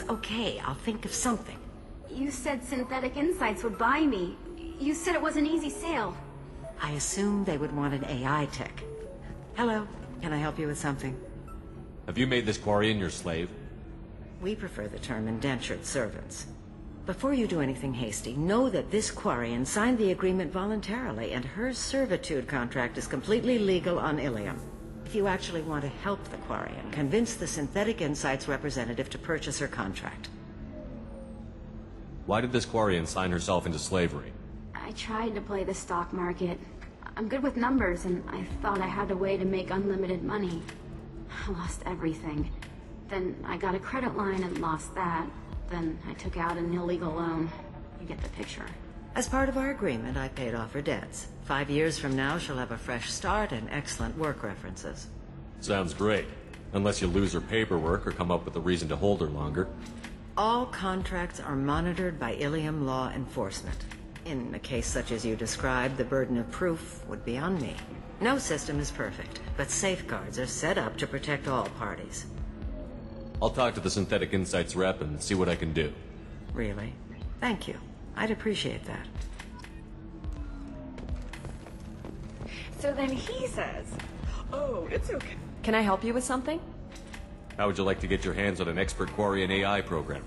okay. I'll think of something. You said Synthetic Insights would buy me. You said it was an easy sale. I assumed they would want an AI tech. Hello, can I help you with something? Have you made this Quarian your slave? We prefer the term indentured servants. Before you do anything hasty, know that this Quarian signed the agreement voluntarily, and her servitude contract is completely legal on Ilium. If you actually want to help the Quarian, convince the Synthetic Insights representative to purchase her contract. Why did this Quarian sign herself into slavery? I tried to play the stock market. I'm good with numbers, and I thought I had a way to make unlimited money. I lost everything. Then I got a credit line and lost that. Then I took out an illegal loan. You get the picture. As part of our agreement, I paid off her debts. 5 years from now, she'll have a fresh start and excellent work references. Sounds great. Unless you lose her paperwork or come up with a reason to hold her longer. All contracts are monitored by Ilium law enforcement. In a case such as you described, the burden of proof would be on me. No system is perfect, but safeguards are set up to protect all parties. I'll talk to the Synthetic Insights rep and see what I can do. Really? Thank you. I'd appreciate that. So then he says, "Oh, it's okay." Can I help you with something? How would you like to get your hands on an expert Quarian AI programmer?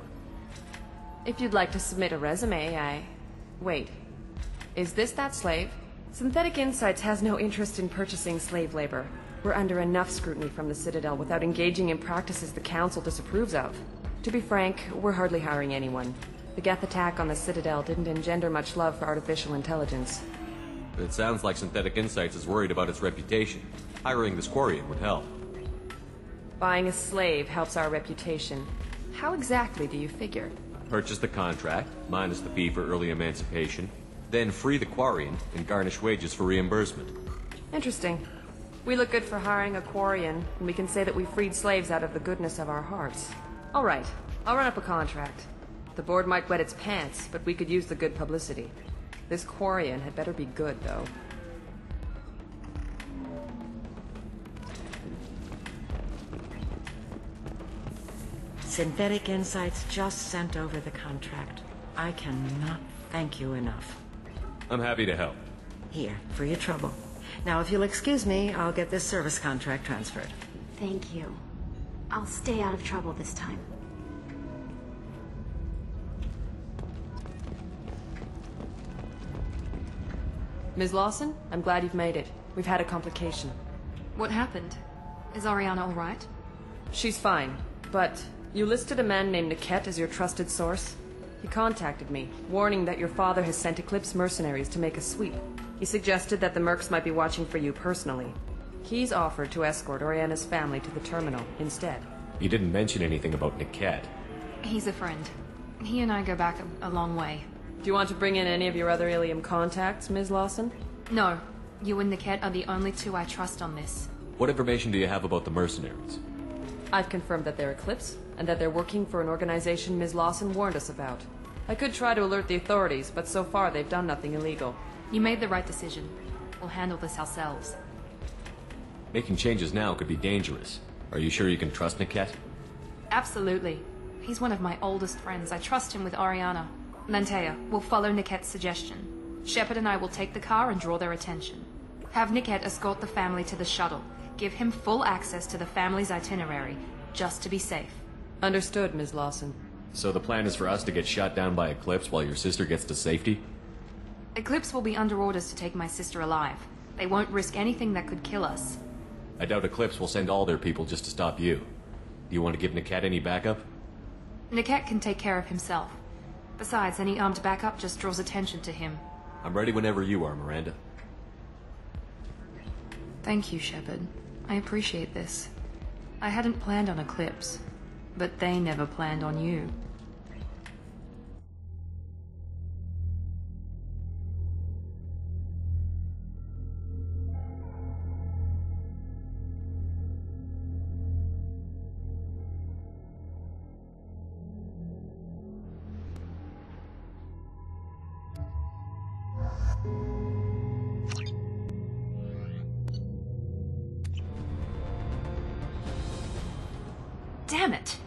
If you'd like to submit a resume, Wait. Is this that slave? Synthetic Insights has no interest in purchasing slave labor. We're under enough scrutiny from the Citadel without engaging in practices the Council disapproves of. To be frank, we're hardly hiring anyone. The Geth attack on the Citadel didn't engender much love for artificial intelligence. It sounds like Synthetic Insights is worried about its reputation. Hiring this Quarian would help. Buying a slave helps our reputation. How exactly do you figure? Purchase the contract, minus the fee for early emancipation, then free the Quarian and garnish wages for reimbursement. Interesting. We look good for hiring a Quarian, and we can say that we freed slaves out of the goodness of our hearts. All right, I'll run up a contract. The board might wet its pants, but we could use the good publicity. This Quarian had better be good, though. Synthetic Insights just sent over the contract. I cannot thank you enough. I'm happy to help. Here, for your trouble. Now, if you'll excuse me, I'll get this service contract transferred. Thank you. I'll stay out of trouble this time. Ms. Lawson, I'm glad you've made it. We've had a complication. What happened? Is Ariana all right? She's fine, but you listed a man named Niket as your trusted source. He contacted me, warning that your father has sent Eclipse mercenaries to make a sweep. He suggested that the mercs might be watching for you personally. He's offered to escort Oriana's family to the terminal instead. He didn't mention anything about Niket. He's a friend. He and I go back a long way. Do you want to bring in any of your other Ilium contacts, Ms. Lawson? No. You and Niket are the only two I trust on this. What information do you have about the mercenaries? I've confirmed that they're Eclipse, and that they're working for an organization Ms. Lawson warned us about. I could try to alert the authorities, but so far they've done nothing illegal. You made the right decision. We'll handle this ourselves. Making changes now could be dangerous. Are you sure you can trust Niket? Absolutely. He's one of my oldest friends. I trust him with Ariana. Lantea, we'll follow Niket's suggestion. Shepard and I will take the car and draw their attention. Have Niket escort the family to the shuttle. Give him full access to the family's itinerary, just to be safe. Understood, Ms. Lawson. So the plan is for us to get shot down by Eclipse while your sister gets to safety? Eclipse will be under orders to take my sister alive. They won't risk anything that could kill us. I doubt Eclipse will send all their people just to stop you. Do you want to give Niket any backup? Niket can take care of himself. Besides, any armed backup just draws attention to him. I'm ready whenever you are, Miranda. Thank you, Shepard. I appreciate this. I hadn't planned on Eclipse, but they never planned on you. Damn it!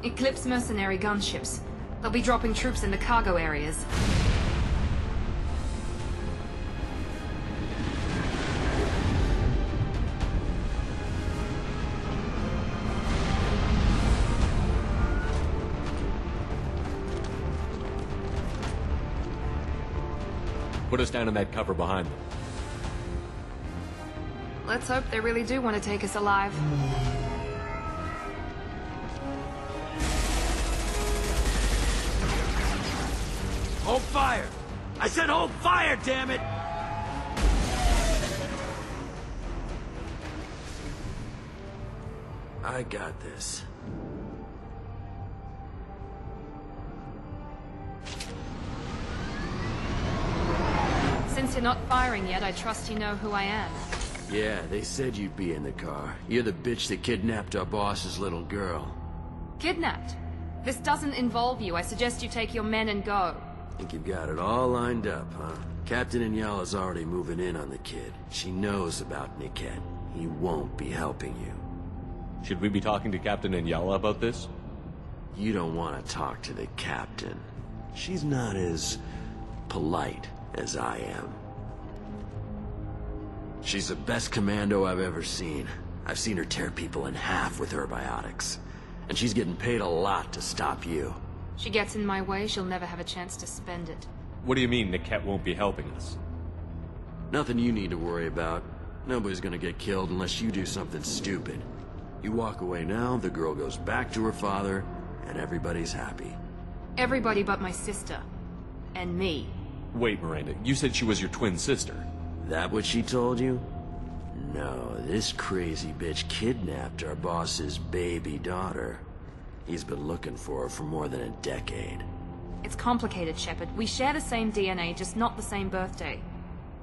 Eclipse mercenary gunships. They'll be dropping troops in the cargo areas. Put us down in that cover behind them. Let's hope they really do want to take us alive. Hold fire! I said hold fire, damn it! I got this. Since you're not firing yet, I trust you know who I am. Yeah, they said you'd be in the car. You're the bitch that kidnapped our boss's little girl. Kidnapped? This doesn't involve you. I suggest you take your men and go. Think you've got it all lined up, huh? Captain Inyala's already moving in on the kid. She knows about Niket. He won't be helping you. Should we be talking to Captain Inyala about this? You don't want to talk to the captain. She's not as polite as I am. She's the best commando I've ever seen. I've seen her tear people in half with her biotics. And she's getting paid a lot to stop you. She gets in my way, she'll never have a chance to spend it. What do you mean Niket won't be helping us? Nothing you need to worry about. Nobody's gonna get killed unless you do something stupid. You walk away now, the girl goes back to her father, and everybody's happy. Everybody but my sister. And me. Wait, Miranda, you said she was your twin sister. That what she told you? No, this crazy bitch kidnapped our boss's baby daughter. He's been looking for her for more than a decade. It's complicated, Shepard. We share the same DNA, just not the same birthday.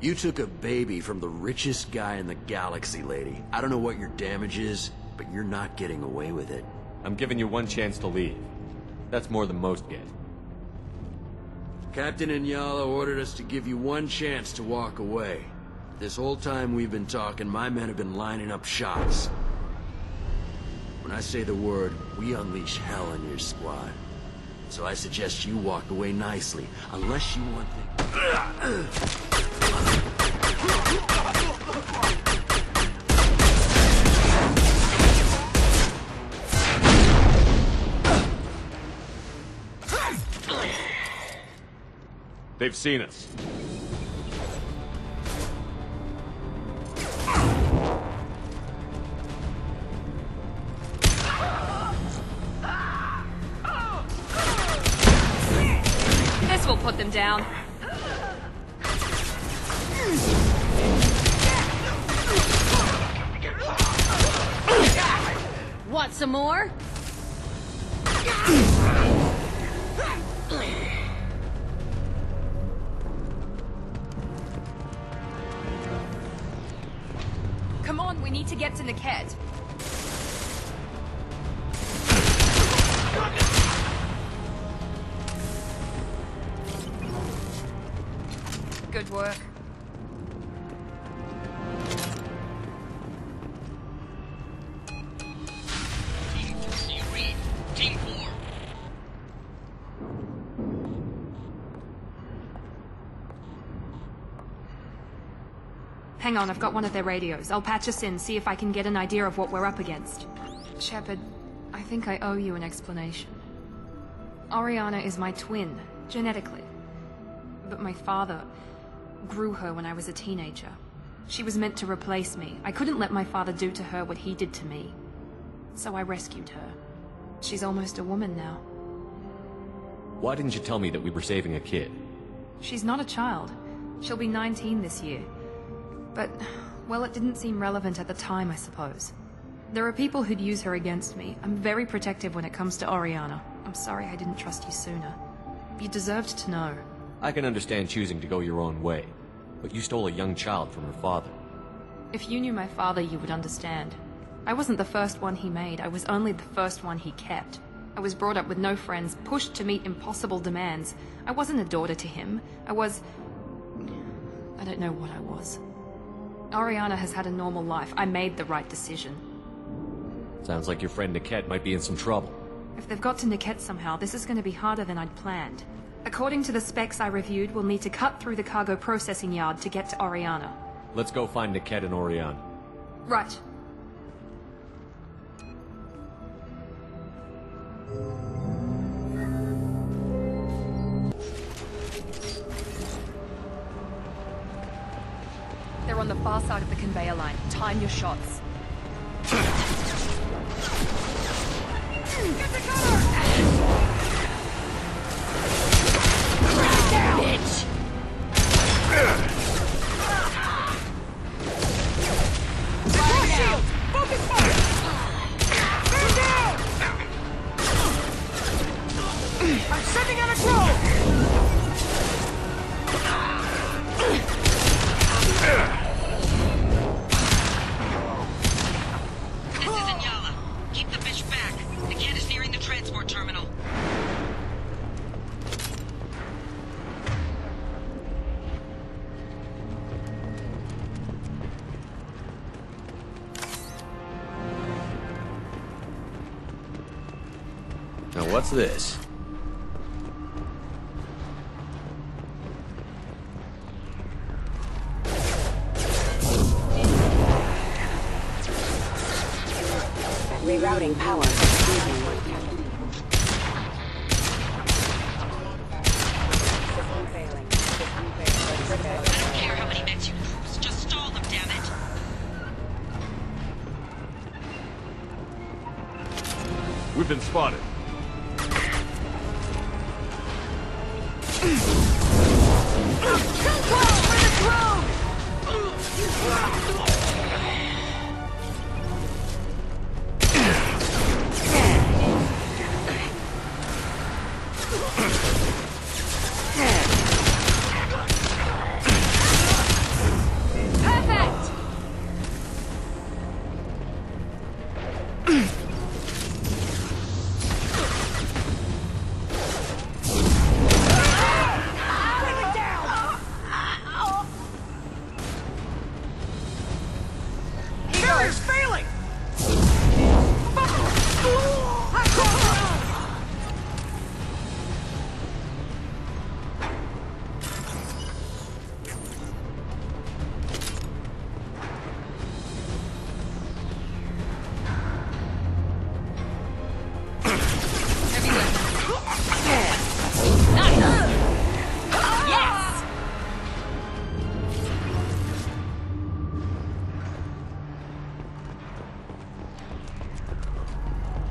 You took a baby from the richest guy in the galaxy, lady. I don't know what your damage is, but you're not getting away with it. I'm giving you one chance to leave. That's more than most get. Captain Inyala ordered us to give you one chance to walk away. This whole time we've been talking, my men have been lining up shots. When I say the word, we unleash hell in your squad. So I suggest you walk away nicely, unless you want things... They've seen us. This will put them down. Want some more? Come on, we need to get to Niket. Good work. Team 4, do you read? Team 4. Hang on, I've got one of their radios. I'll patch us in, see if I can get an idea of what we're up against. Shepard, I think I owe you an explanation. Oriana is my twin, genetically. But my father grew her when I was a teenager. She was meant to replace me. I couldn't let my father do to her what he did to me. So I rescued her. She's almost a woman now. Why didn't you tell me that we were saving a kid? She's not a child. She'll be 19 this year. But, well, it didn't seem relevant at the time, I suppose. There are people who'd use her against me. I'm very protective when it comes to Oriana. I'm sorry I didn't trust you sooner. You deserved to know. I can understand choosing to go your own way, but you stole a young child from her father. If you knew my father, you would understand. I wasn't the first one he made. I was only the first one he kept. I was brought up with no friends, pushed to meet impossible demands. I wasn't a daughter to him. I don't know what I was. Oriana has had a normal life. I made the right decision. Sounds like your friend Niket might be in some trouble. If they've got to Niket somehow, this is going to be harder than I'd planned. According to the specs I reviewed, we'll need to cut through the cargo processing yard to get to Oriana. Let's go find Niket and Oriana. Right. They're on the far side of the conveyor line. Time your shots. Get the cover! Bitch! Fire shield! Focus fire! Man down! I'm sending out a drone! This isn't Yala. Keep the bitch back. The cat is nearing the transport terminal. Now what's this? Rerouting power. I don't care how many mechs you cruise. Just stall them, damn it. We've been spotted.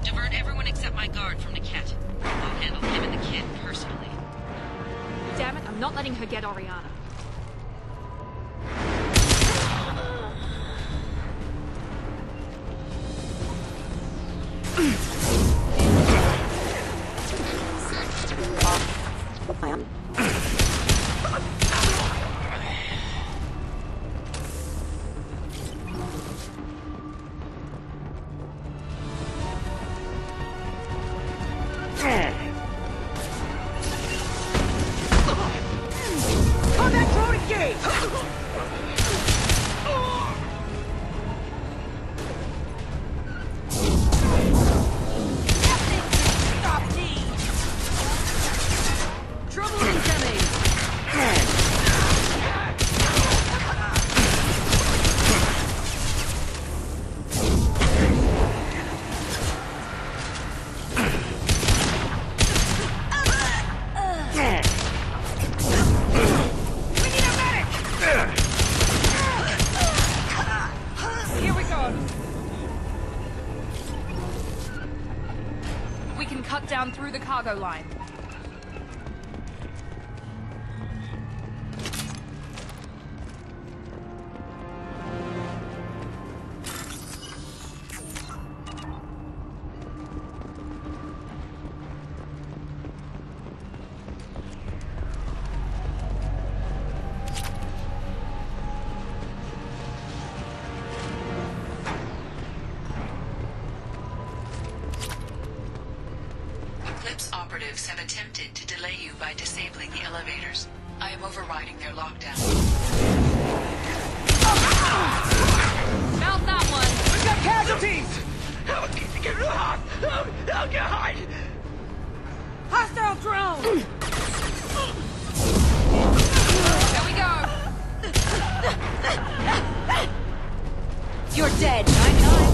Divert everyone except my guard from Niket. I'll handle him and the kid personally. Damn it, I'm not letting her get Oriana. Cut down through the cargo line. Operatives have attempted to delay you by disabling the elevators. I am overriding their lockdown. Mount that one! We've got casualties! Oh, God! Hostile drone! There we go! You're dead! 9-9.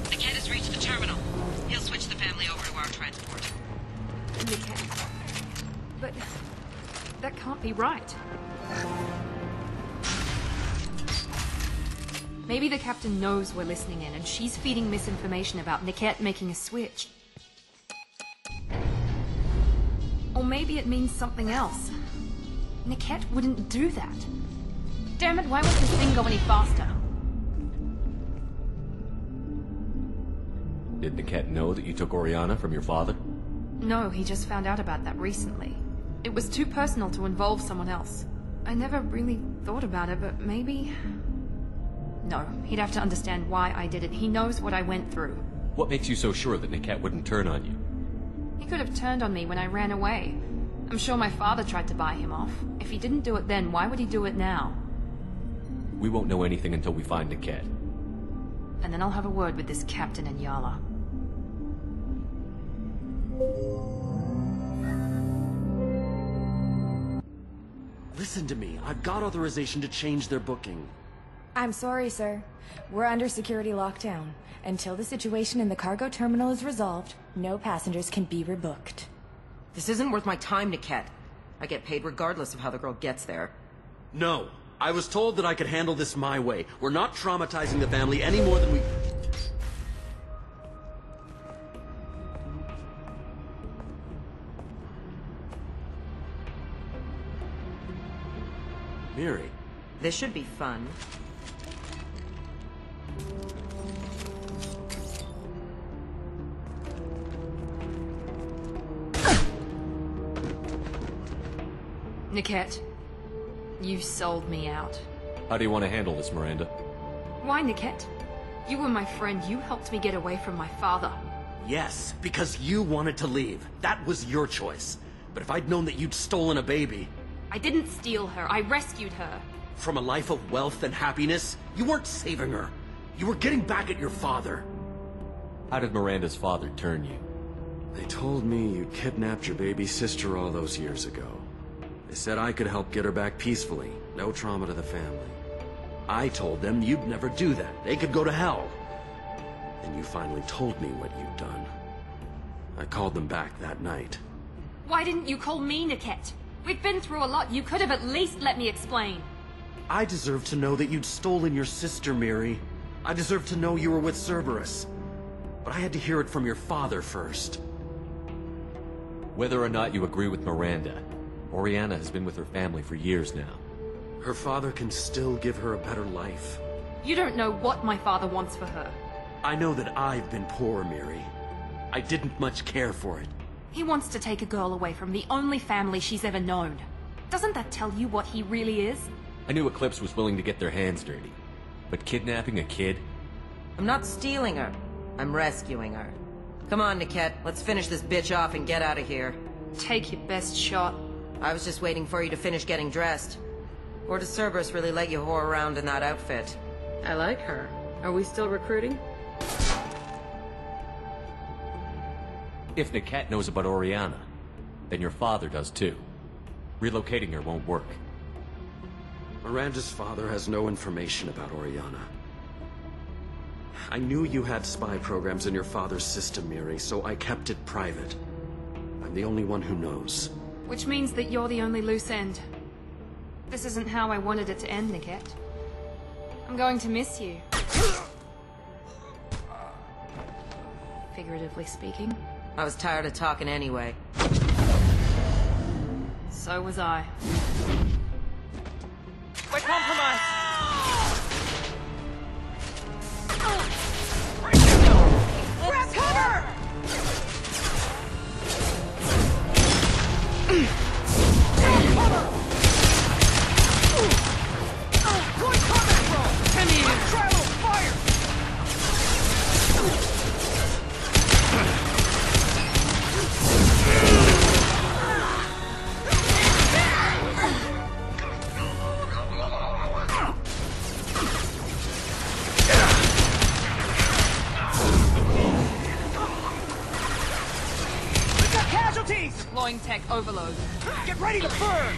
Niket has reached the terminal. He'll switch the family over to our transport. Niket. But that can't be right. Maybe the captain knows we're listening in, and she's feeding misinformation about Niket making a switch. Or maybe it means something else. Niket wouldn't do that. Damn it, why won't this thing go any faster? Did Niket know that you took Oriana from your father? No, he just found out about that recently. It was too personal to involve someone else. I never really thought about it, but maybe... No, he'd have to understand why I did it. He knows what I went through. What makes you so sure that Niket wouldn't turn on you? He could have turned on me when I ran away. I'm sure my father tried to buy him off. If he didn't do it then, why would he do it now? We won't know anything until we find Niket. And then I'll have a word with this captain in Yala. Listen to me. I've got authorization to change their booking. I'm sorry, sir. We're under security lockdown. Until the situation in the cargo terminal is resolved, no passengers can be rebooked. This isn't worth my time, Niket. I get paid regardless of how the girl gets there. No. I was told that I could handle this my way. We're not traumatizing the family any more than we... Miri. This should be fun. Niket, you sold me out. How do you want to handle this, Miranda? Why, Niket? You were my friend. You helped me get away from my father. Yes, because you wanted to leave. That was your choice. But if I'd known that you'd stolen a baby... I didn't steal her. I rescued her. From a life of wealth and happiness, you weren't saving her. You were getting back at your father. How did Miranda's father turn you? They told me you'd kidnapped your baby sister all those years ago. They said I could help get her back peacefully. No trauma to the family. I told them you'd never do that. They could go to hell. And you finally told me what you'd done. I called them back that night. Why didn't you call me, Niket? We've been through a lot. You could have at least let me explain. I deserve to know that you'd stolen your sister, Miri. I deserve to know you were with Cerberus. But I had to hear it from your father first. Whether or not you agree with Miranda, Oriana has been with her family for years now. Her father can still give her a better life. You don't know what my father wants for her. I know that I've been poor, Miri. I didn't much care for it. He wants to take a girl away from the only family she's ever known. Doesn't that tell you what he really is? I knew Eclipse was willing to get their hands dirty. But kidnapping a kid? I'm not stealing her. I'm rescuing her. Come on, Niket. Let's finish this bitch off and get out of here. Take your best shot. I was just waiting for you to finish getting dressed. Or does Cerberus really let you whore around in that outfit? I like her. Are we still recruiting? If Niket knows about Oriana, then your father does too. Relocating her won't work. Miranda's father has no information about Oriana. I knew you had spy programs in your father's system, Miri, so I kept it private. I'm the only one who knows. Which means that you're the only loose end. This isn't how I wanted it to end, Niket. I'm going to miss you. Figuratively speaking. I was tired of talking anyway. So was I. We're compromised! Grab cover! Good combat roll! Come here! Try a little fire! ready to burn!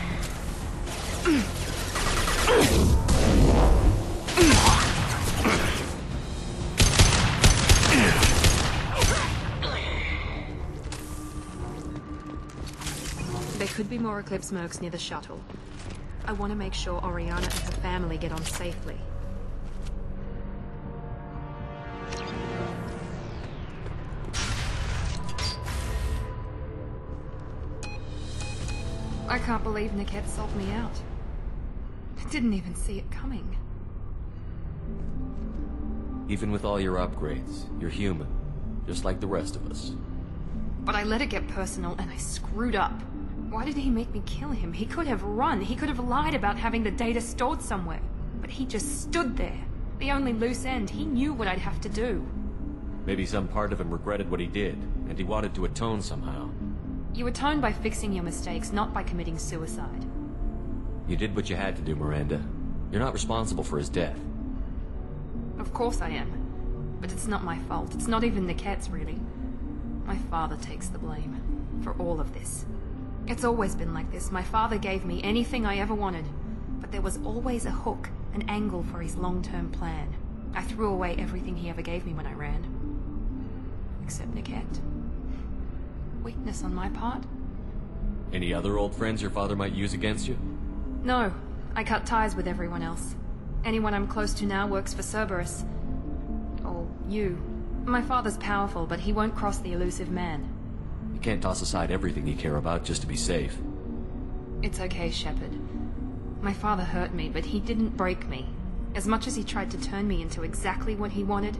There could be more Eclipse mercs near the shuttle. I want to make sure Oriana and her family get on safely. I can't believe Niket sold me out. I didn't even see it coming. Even with all your upgrades, you're human, just like the rest of us. But I let it get personal and I screwed up. Why did he make me kill him? He could have run. He could have lied about having the data stored somewhere. But he just stood there. The only loose end. He knew what I'd have to do. Maybe some part of him regretted what he did, and he wanted to atone somehow. You atone by fixing your mistakes, not by committing suicide. You did what you had to do, Miranda. You're not responsible for his death. Of course I am. But it's not my fault. It's not even Niket's, really. My father takes the blame for all of this. It's always been like this. My father gave me anything I ever wanted, but there was always a hook, an angle for his long-term plan. I threw away everything he ever gave me when I ran. Except Niket. Weakness on my part? Any other old friends your father might use against you? No. I cut ties with everyone else. Anyone I'm close to now works for Cerberus. Or you. My father's powerful, but he won't cross the elusive man. You can't toss aside everything you care about just to be safe. It's okay, Shepard. My father hurt me, but he didn't break me. As much as he tried to turn me into exactly what he wanted,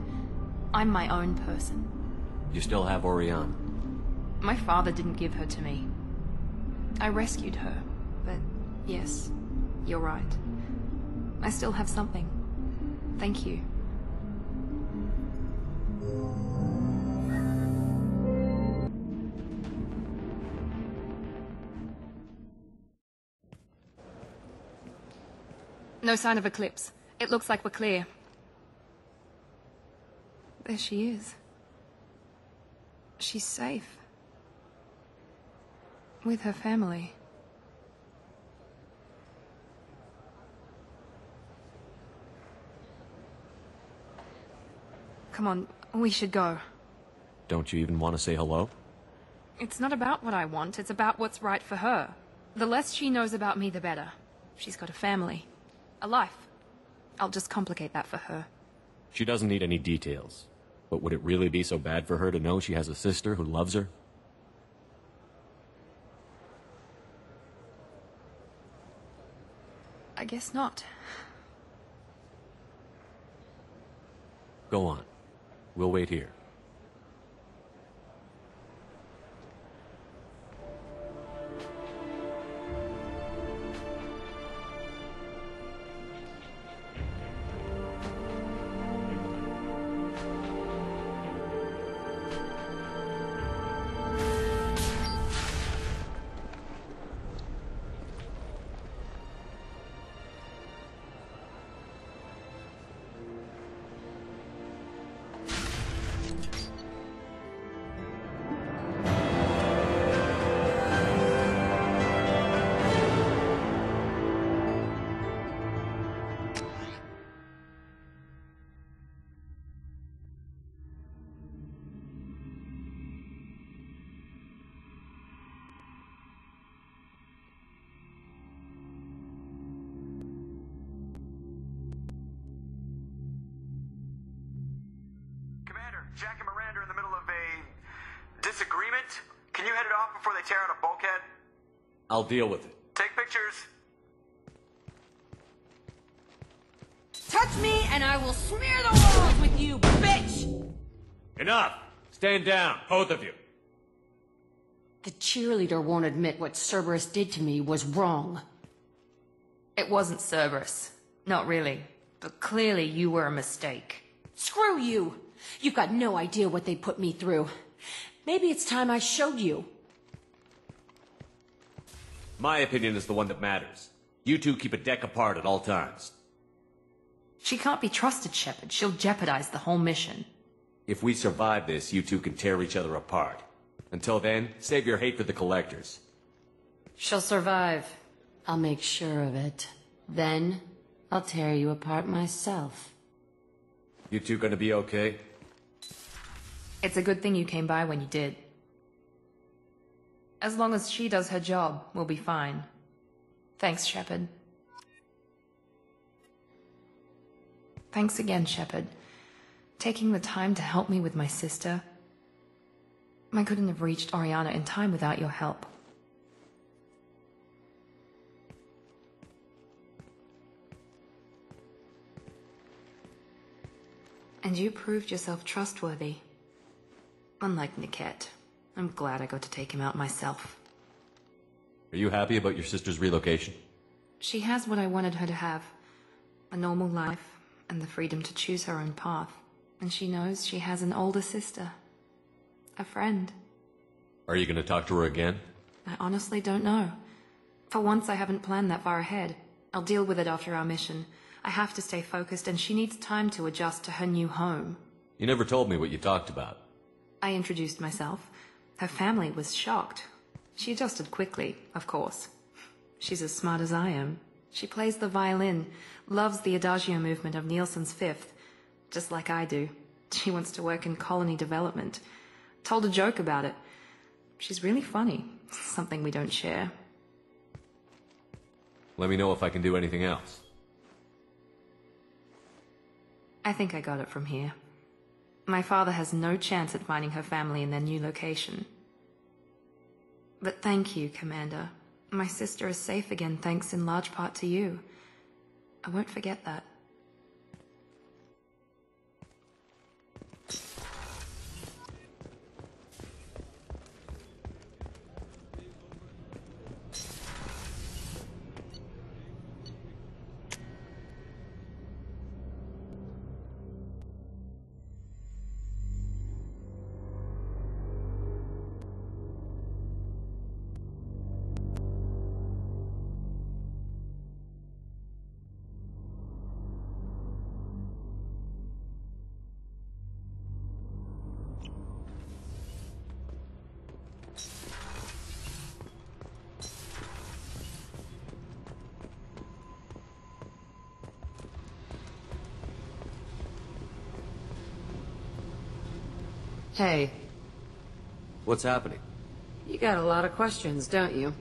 I'm my own person. You still have Oriana. My father didn't give her to me. I rescued her, but yes, you're right. I still have something. Thank you. No sign of Eclipse. It looks like we're clear. There she is. She's safe. With her family. Come on, we should go. Don't you even want to say hello? It's not about what I want, it's about what's right for her. The less she knows about me, the better. She's got a family. A life. I'll just complicate that for her. She doesn't need any details. But would it really be so bad for her to know she has a sister who loves her? I guess not. Go on. We'll wait here. Jack and Miranda are in the middle of a disagreement. Can you head it off before they tear out a bulkhead? I'll deal with it. Take pictures. Touch me and I will smear the walls with you, bitch! Enough! Stand down, both of you. The cheerleader won't admit what Cerberus did to me was wrong. It wasn't Cerberus. Not really. But clearly you were a mistake. Screw you! You've got no idea what they put me through. Maybe it's time I showed you. My opinion is the one that matters. You two keep a deck apart at all times. She can't be trusted, Shepard. She'll jeopardize the whole mission. If we survive this, you two can tear each other apart. Until then, save your hate for the Collectors. She'll survive. I'll make sure of it. Then, I'll tear you apart myself. You two gonna be okay? It's a good thing you came by when you did. As long as she does her job, we'll be fine. Thanks, Shepard. Thanks again, Shepard. Taking the time to help me with my sister. I couldn't have reached Oriana in time without your help. And you proved yourself trustworthy. Unlike Niket, I'm glad I got to take him out myself. Are you happy about your sister's relocation? She has what I wanted her to have. A normal life, and the freedom to choose her own path. And she knows she has an older sister. A friend. Are you gonna talk to her again? I honestly don't know. For once, I haven't planned that far ahead. I'll deal with it after our mission. I have to stay focused, and she needs time to adjust to her new home. You never told me what you talked about. I introduced myself. Her family was shocked. She adjusted quickly, of course. She's as smart as I am. She plays the violin, loves the Adagio movement of Nielsen's Fifth, just like I do. She wants to work in colony development. Told a joke about it. She's really funny, something we don't share. Let me know if I can do anything else. I think I got it from here. My father has no chance at finding her family in their new location. But thank you, Commander. My sister is safe again thanks in large part to you. I won't forget that. Hey, What's happening? you got a lot of questions, don't you?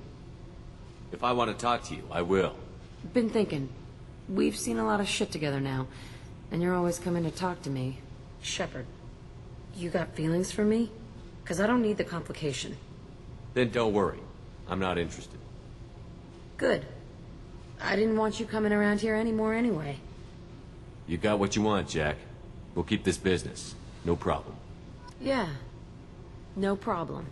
If I want to talk to you, I will. Been thinking. We've seen a lot of shit together now, and you're always coming to talk to me. Shepard, you got feelings for me? 'Cause I don't need the complication. Then don't worry. I'm not interested. Good. I didn't want you coming around here anymore anyway. You got what you want, Jack. We'll keep this business. No problem. Yeah. No problem.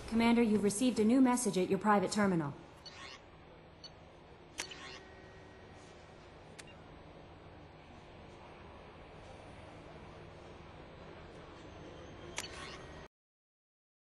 Commander, you've received a new message at your private terminal.